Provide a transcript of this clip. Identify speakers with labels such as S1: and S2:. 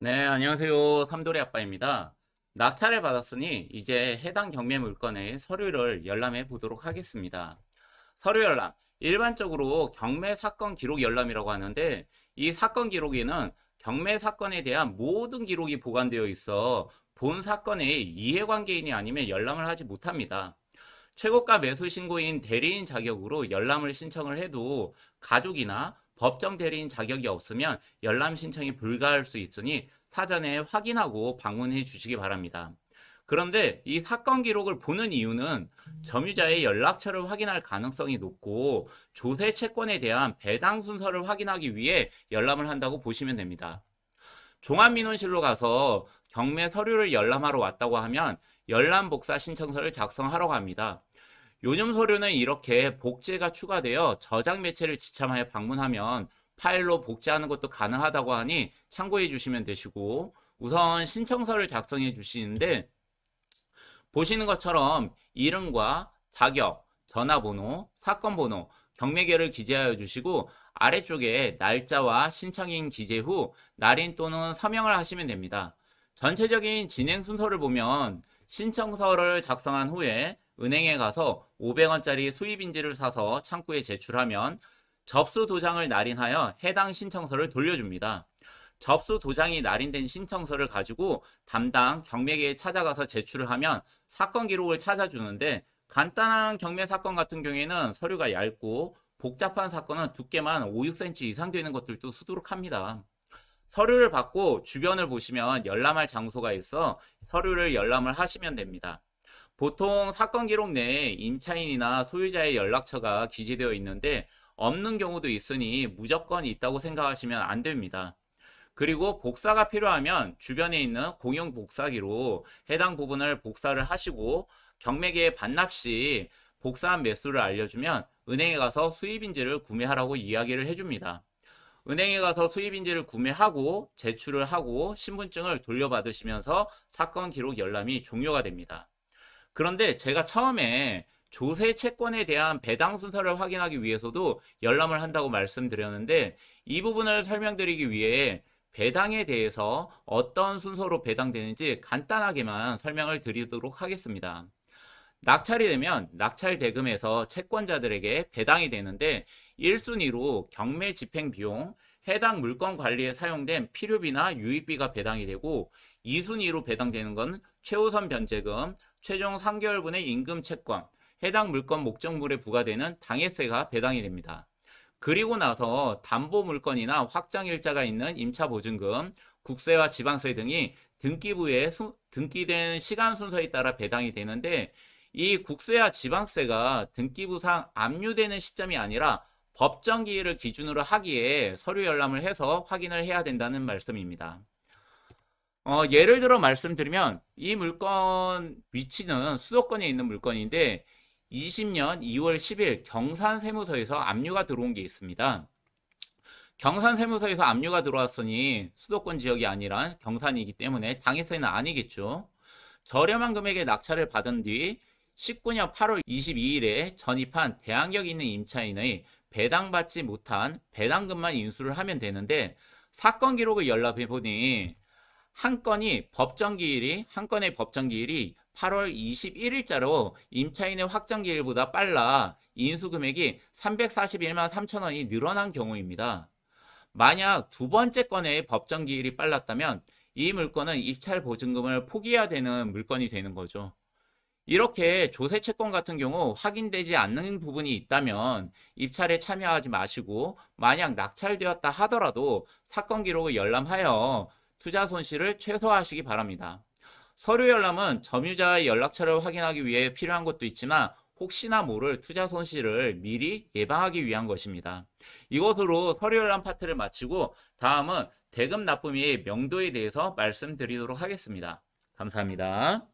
S1: 네, 안녕하세요. 삼돌이 아빠입니다. 낙찰을 받았으니 이제 해당 경매 물건의 서류를 열람해 보도록 하겠습니다. 서류 열람. 일반적으로 경매 사건 기록 열람이라고 하는데 이 사건 기록에는 경매 사건에 대한 모든 기록이 보관되어 있어 본 사건의 이해관계인이 아니면 열람을 하지 못합니다. 최고가 매수 신고인 대리인 자격으로 열람을 신청을 해도 가족이나 법정 대리인 자격이 없으면 열람 신청이 불가할 수 있으니 사전에 확인하고 방문해 주시기 바랍니다. 그런데 이 사건 기록을 보는 이유는 점유자의 연락처를 확인할 가능성이 높고 조세 채권에 대한 배당 순서를 확인하기 위해 열람을 한다고 보시면 됩니다. 종합민원실로 가서 경매 서류를 열람하러 왔다고 하면 열람복사 신청서를 작성하라고 합니다. 요즘 서류는 이렇게 복제가 추가되어 저장 매체를 지참하여 방문하면 파일로 복제하는 것도 가능하다고 하니 참고해 주시면 되시고, 우선 신청서를 작성해 주시는데 보시는 것처럼 이름과 자격, 전화번호, 사건번호, 경매계를 기재하여 주시고 아래쪽에 날짜와 신청인 기재 후 날인 또는 서명을 하시면 됩니다. 전체적인 진행 순서를 보면 신청서를 작성한 후에 은행에 가서 500원짜리 수입인지를 사서 창구에 제출하면 접수 도장을 날인하여 해당 신청서를 돌려줍니다. 접수 도장이 날인된 신청서를 가지고 담당 경매계에 찾아가서 제출을 하면 사건 기록을 찾아주는데, 간단한 경매 사건 같은 경우에는 서류가 얇고 복잡한 사건은 두께만 5, 6cm 이상 되는 것들도 수두룩합니다. 서류를 받고 주변을 보시면 열람할 장소가 있어 서류를 열람을 하시면 됩니다. 보통 사건 기록 내에 임차인이나 소유자의 연락처가 기재되어 있는데 없는 경우도 있으니 무조건 있다고 생각하시면 안 됩니다. 그리고 복사가 필요하면 주변에 있는 공용 복사기로 해당 부분을 복사를 하시고 경매계에 반납 시 복사한 매수를 알려주면 은행에 가서 수입인지를 구매하라고 이야기를 해줍니다. 은행에 가서 수입인지를 구매하고 제출을 하고 신분증을 돌려받으시면서 사건 기록 열람이 종료가 됩니다. 그런데 제가 처음에 조세 채권에 대한 배당 순서를 확인하기 위해서도 열람을 한다고 말씀드렸는데, 이 부분을 설명드리기 위해 배당에 대해서 어떤 순서로 배당되는지 간단하게만 설명을 드리도록 하겠습니다. 낙찰이 되면 낙찰 대금에서 채권자들에게 배당이 되는데 1순위로 경매 집행 비용, 해당 물건 관리에 사용된 필요비나 유입비가 배당이 되고, 2순위로 배당되는 건 최우선 변제금, 최종 3개월분의 임금 채권, 해당 물건 목적물에 부과되는 당해세가 배당이 됩니다. 그리고 나서 담보 물건이나 확정일자가 있는 임차보증금, 국세와 지방세 등이 등기부에 등기된 시간 순서에 따라 배당이 되는데, 이 국세와 지방세가 등기부상 압류되는 시점이 아니라 법정 기일을 기준으로 하기에 서류 열람을 해서 확인을 해야 된다는 말씀입니다. 예를 들어 말씀드리면 이 물건 위치는 수도권에 있는 물건인데 20년 2월 10일 경산세무서에서 압류가 들어온 게 있습니다. 경산세무서에서 압류가 들어왔으니 수도권 지역이 아니라 경산이기 때문에 당해세는 아니겠죠. 저렴한 금액의 낙찰을 받은 뒤 19년 8월 22일에 전입한 대항력 있는 임차인의 배당받지 못한 배당금만 인수를 하면 되는데, 사건 기록을 열람해 보니 한 건의 법정 기일이 8월 21일자로 임차인의 확정 기일보다 빨라 인수 금액이 341만 3천 원이 늘어난 경우입니다. 만약 두 번째 건의 법정 기일이 빨랐다면 이 물건은 입찰 보증금을 포기해야 되는 물건이 되는 거죠. 이렇게 조세 채권 같은 경우 확인되지 않는 부분이 있다면 입찰에 참여하지 마시고, 만약 낙찰되었다 하더라도 사건 기록을 열람하여 투자 손실을 최소화하시기 바랍니다. 서류 열람은 점유자의 연락처를 확인하기 위해 필요한 것도 있지만 혹시나 모를 투자 손실을 미리 예방하기 위한 것입니다. 이것으로 서류 열람 파트를 마치고 다음은 대금 납부 및 명도에 대해서 말씀드리도록 하겠습니다. 감사합니다.